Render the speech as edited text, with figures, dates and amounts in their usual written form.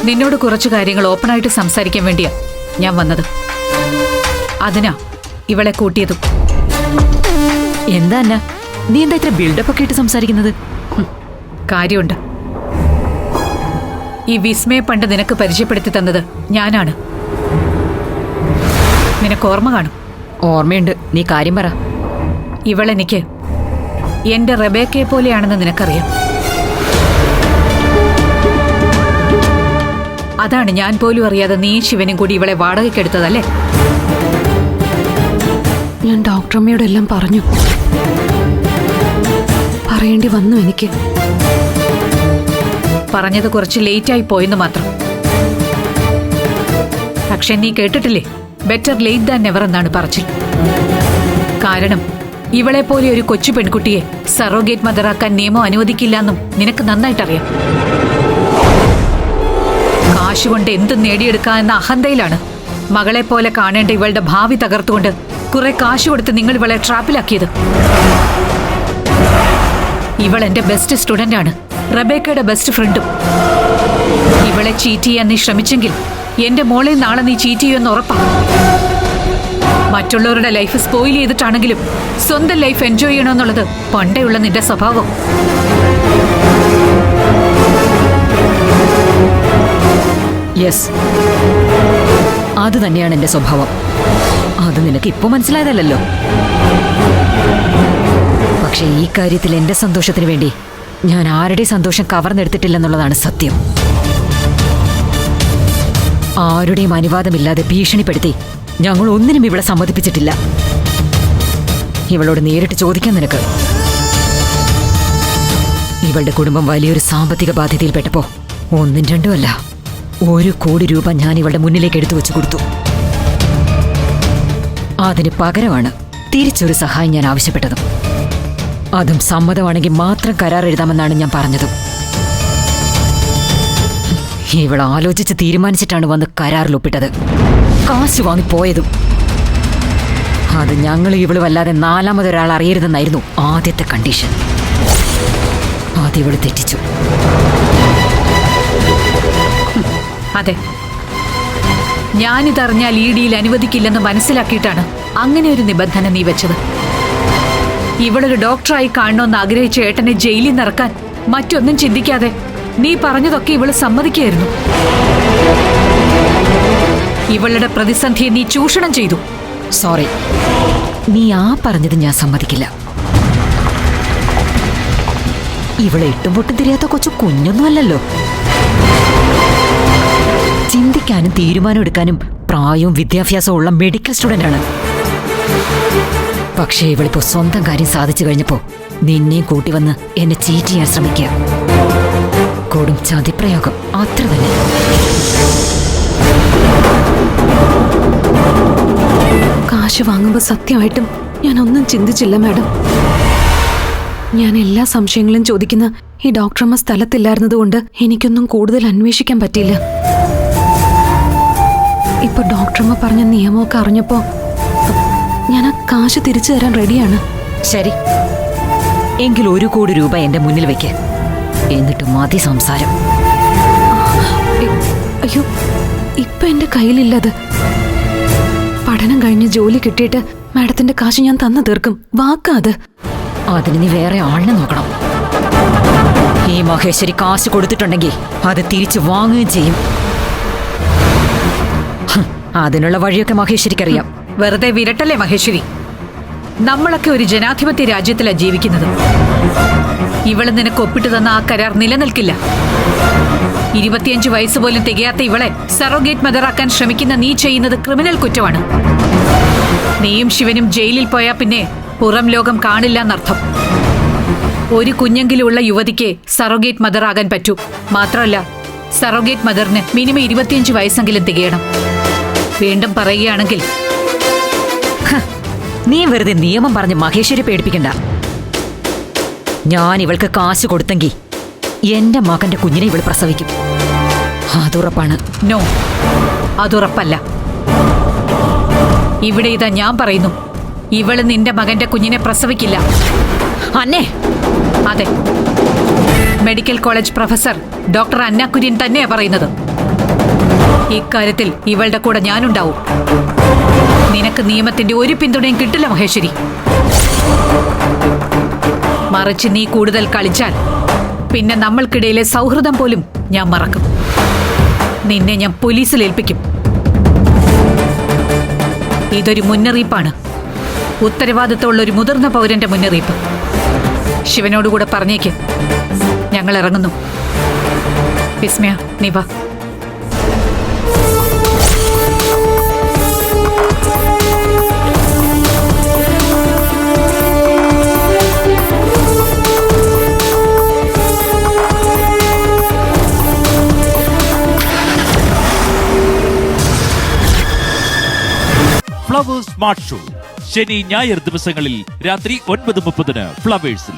നിന്നോട് കുറച്ചു കാര്യങ്ങൾ ഓപ്പണായിട്ട് സംസാരിക്കാൻ വേണ്ടിയാ ഞാൻ വന്നത്. അതിനാ ഇവളെ കൂട്ടിയതും. എന്താ അന്ന, നീ എന്താ ഇത്ര ബിൽഡപ്പ് ഒക്കെ ഇട്ട് സംസാരിക്കുന്നത്? കാര്യമുണ്ട്. ഈ വിസ്മയെ പണ്ട് നിനക്ക് പരിചയപ്പെടുത്തി തന്നത് ഞാനാണ്. നിനക്ക് ഓർമ്മ കാണും. ഓർമ്മയുണ്ട്, നീ കാര്യം പറ. ഇവളെനിക്ക് എന്റെ റെബേക്കയെ പോലെയാണെന്ന് നിനക്കറിയാം. അതാണ് ഞാൻ പോലും അറിയാതെ നീ ശിവനും കൂടി ഇവളെ വാടകയ്ക്കെടുത്തതല്ലേ? ഞാൻ ഡോക്ടറമ്മയോട് എല്ലാം പറഞ്ഞു. പറയേണ്ടി വന്നു എനിക്ക്. പറഞ്ഞത് കുറച്ച് ലേറ്റായി പോയെന്ന് മാത്രം. പക്ഷെ നീ കേട്ടിട്ടില്ലേ, ബെറ്റർ ലേറ്റ് ദാൻ നെവർ എന്നാണ് പറച്ചിൽ. കാരണം ഇവളെ പോലെ ഒരു കൊച്ചു പെൺകുട്ടിയെ സറോഗേറ്റ് മദറാക്കാൻ നിയമം അനുവദിക്കില്ലെന്നും നിനക്ക് നന്നായിട്ടറിയാം. കാശുകൊണ്ട് എന്തും നേടിയെടുക്കാമെന്ന അഹന്തയിലാണ് മകളെ പോലെ കാണേണ്ട ഇവളുടെ ഭാവി തകർത്തുകൊണ്ട് കുറെ കാശ് കൊടുത്ത് നിങ്ങൾ ഇവളെ ട്രാപ്പിലാക്കിയത്. ഇവൾ എന്റെ ബെസ്റ്റ് സ്റ്റുഡന്റ് ആണ്, റബേക്കയുടെ ബെസ്റ്റ് ഫ്രണ്ടും. ഇവളെ ചീറ്റ് ചെയ്യാൻ നീ ശ്രമിച്ചെങ്കിൽ എന്റെ മോളെ നാളെ നീ ചീറ്റ് ചെയ്യുമെന്ന് ഉറപ്പാ. മറ്റുള്ളവരുടെ ലൈഫ് സ്പോയിൽ ചെയ്തിട്ടാണെങ്കിലും സ്വന്തം ലൈഫ് എൻജോയ് ചെയ്യണമെന്നുള്ളത് പണ്ടേയുള്ള നിന്റെ സ്വഭാവം. യെസ്, അത് തന്നെയാണ് എന്റെ സ്വഭാവം. അത് നിനക്ക് ഇപ്പൊ മനസ്സിലായതല്ലോ. പക്ഷെ ഈ കാര്യത്തിൽ എന്റെ സന്തോഷത്തിന് വേണ്ടി ഞാൻ ആരുടെ സന്തോഷം കവർന്നെടുത്തിട്ടില്ലെന്നുള്ളതാണ് സത്യം. ആരുടെയും അനുവാദമില്ലാതെ ഭീഷണിപ്പെടുത്തി ഞങ്ങൾ ഒന്നിനും ഇവളെ സമ്മതിപ്പിച്ചിട്ടില്ല. ഇവളോട് നേരിട്ട് ചോദിക്കാൻ നിനക്ക്. ഇവളുടെ കുടുംബം വലിയൊരു സാമ്പത്തിക ബാധ്യതയിൽപ്പെട്ടപ്പോ ഒന്നും രണ്ടും അല്ല, 1 കോടി രൂപ ഞാൻ ഇവളുടെ മുന്നിലേക്ക് എടുത്തു വെച്ചു കൊടുത്തു. അതിന് പകരമാണ് തിരിച്ചൊരു സഹായം ഞാൻ ആവശ്യപ്പെട്ടതും. അതും സമ്മതമാണെങ്കിൽ മാത്രം കരാർ എഴുതാമെന്നാണ് ഞാൻ പറഞ്ഞതും. ഇവൾ ആലോചിച്ച് തീരുമാനിച്ചിട്ടാണ് വന്ന് കരാറിൽ ഒപ്പിട്ടത്, കാശ് വാങ്ങി പോയതും. അത് ഞങ്ങൾ ഇവള് വല്ലാതെ 4മതൊരാൾ അറിയരുതെന്നായിരുന്നു ആദ്യത്തെ കണ്ടീഷൻ. അതിവള് തെറ്റിച്ചു. അതെ, ഞാനിതറിഞ്ഞാൽ ഈ ഡീൽ അനുവദിക്കില്ലെന്ന് മനസ്സിലാക്കിയിട്ടാണ് അങ്ങനെ ഒരു നിബന്ധന നീ വെച്ചത്. ഇവളൊരു ഡോക്ടറായി കാണണമെന്ന് ആഗ്രഹിച്ച ഏട്ടനെ ജയിലിൽ നിറക്കാൻ മറ്റൊന്നും ചിന്തിക്കാതെ നീ പറഞ്ഞതൊക്കെ ഇവള് സമ്മതിക്കായിരുന്നു. ഇവളുടെ പ്രതിസന്ധിയെ നീ ചൂഷണം ചെയ്തു. സോറി, നീ പറഞ്ഞത് ഞാൻ സമ്മതിക്കില്ല. ഇവളെ ഇട്ടും പൊട്ടും തിരിയാത്ത കൊച്ചു കുഞ്ഞൊന്നുമല്ലല്ലോ. ചിന്തിക്കാനും തീരുമാനം എടുക്കാനും പ്രായവും വിദ്യാഭ്യാസവും ഉള്ള മെഡിക്കൽ സ്റ്റുഡന്റ് ആണ്. പക്ഷേ ഇവളിപ്പോ സ്വന്തം കാര്യം സാധിച്ചു കഴിഞ്ഞപ്പോ നിന്നെയും കൂട്ടി വന്ന് എന്നെ ചീറ്റ് ചെയ്യാൻ ശ്രമിക്കുക. കൊടും ചതിപ്രയോഗം, അത്ര തന്നെ. കാശ് വാങ്ങുമ്പോൾ സത്യമായിട്ടും ഞാനൊന്നും ചിന്തിച്ചില്ല മാഡം. ഞാൻ എല്ലാ സംശയങ്ങളും ചോദിക്കുന്ന ഈ ഡോക്ടറമ്മ സ്ഥലത്തില്ലായിരുന്നതുകൊണ്ട് എനിക്കൊന്നും കൂടുതൽ അന്വേഷിക്കാൻ പറ്റിയില്ല. ഇപ്പൊ ഡോക്ടറമ്മ പറഞ്ഞ നിയമമൊക്കെ അറിഞ്ഞപ്പോ ഞാൻ ആ കാശ് തിരിച്ചു തരാൻ റെഡിയാണ്. ശരി, എങ്കിൽ 1 കോടി രൂപ എന്റെ മുന്നിൽ വെക്ക്. എന്നിട്ട് മതി സംസാരം. അയ്യോ, ഇപ്പൊ എന്റെ കയ്യിലില്ലത്. പഠനം കഴിഞ്ഞ് ജോലി കിട്ടിയിട്ട് മാഡത്തിന്റെ കാശ് ഞാൻ തന്നു തീർക്കും, വാക്കാത്. അതിന് നീ വേറെ ആളിനെ നോക്കണം. ഈ മഹേശ്വരി കാശ് കൊടുത്തിട്ടുണ്ടെങ്കിൽ അത് തിരിച്ചു വാങ്ങുകയും ചെയ്യും. അതിനുള്ള വഴിയൊക്കെ മഹേശ്വരിക്കറിയാം. വെറുതെ വിരട്ടല്ലേ മഹേശ്വരി. നമ്മളൊക്കെ ഒരു ജനാധിപത്യ രാജ്യത്തിലാണ് ജീവിക്കുന്നത്. ഇവള് നിനക്ക് ഒപ്പിട്ട് തന്ന ആ കരാർ നിലനിൽക്കില്ല. 25 വയസ്സ് പോലും തികയാത്ത ഇവളെ സറോഗേറ്റ് മദറാക്കാൻ ശ്രമിക്കുന്ന നീ ചെയ്യുന്നത് ക്രിമിനൽ കുറ്റമാണ്. നീയും ശിവനും ജയിലിൽ പോയാ പിന്നെ പുറം ലോകം കാണില്ലെന്നർത്ഥം. ഒരു കുഞ്ഞെങ്കിലുള്ള യുവതിക്ക് സറോഗേറ്റ് മദറാകാൻ പറ്റൂ. മാത്രമല്ല, സറോഗേറ്റ് മദറിന് മിനിമം 25 വയസ്സെങ്കിലും തികയണം. വീണ്ടും പറയുകയാണെങ്കിൽ, നീ വെറുതെ നിയമം പറഞ്ഞ് മഹേശ്വരി പേടിപ്പിക്കണ്ട. ഞാൻ ഇവൾക്ക് കാശ് കൊടുത്തെങ്കിൽ എന്റെ മകന്റെ കുഞ്ഞിനെ ഇവൾ പ്രസവിക്കും. അതുറപ്പാണ്. നോ, അതുറപ്പല്ല. ഇവിടെ ഇതാ ഞാൻ പറയുന്നു, ഇവള് നിന്റെ മകന്റെ കുഞ്ഞിനെ പ്രസവിക്കില്ല. അന്നേ, അതെ, മെഡിക്കൽ കോളേജ് പ്രൊഫസർ ഡോക്ടർ അന്ന കുര്യൻ തന്നെയാ പറയുന്നത്. ഇക്കാര്യത്തിൽ ഇവളുടെ കൂടെ ഞാനുണ്ടാവും. നിനക്ക് നിയമത്തിന്റെ ഒരു പിന്തുണയും കിട്ടില്ല മഹേശ്വരി. മറിച്ച് നീ കൂടുതൽ കളിച്ചാൽ പിന്നെ നമ്മൾക്കിടയിലെ സൗഹൃദം പോലും ഞാൻ മറക്കും. നിന്നെ ഞാൻ പോലീസിൽ ഏൽപ്പിക്കും. ഇതൊരു മുന്നറിയിപ്പാണ്, ഉത്തരവാദിത്തമുള്ള ഒരു മുതിർന്ന പൗരന്റെ മുന്നറിയിപ്പ്. ശിവനോടുകൂടെ പറഞ്ഞേക്ക്, ഞങ്ങൾ ഇറങ്ങുന്നു. വിസ്മയ, നീ വാ. ഫ്ലവേഴ്സ് സ്മാർട്ട് ഷോ ശനി ഞായർ ദിവസങ്ങളിൽ രാത്രി 9:30 ഫ്ലവേഴ്സിൽ.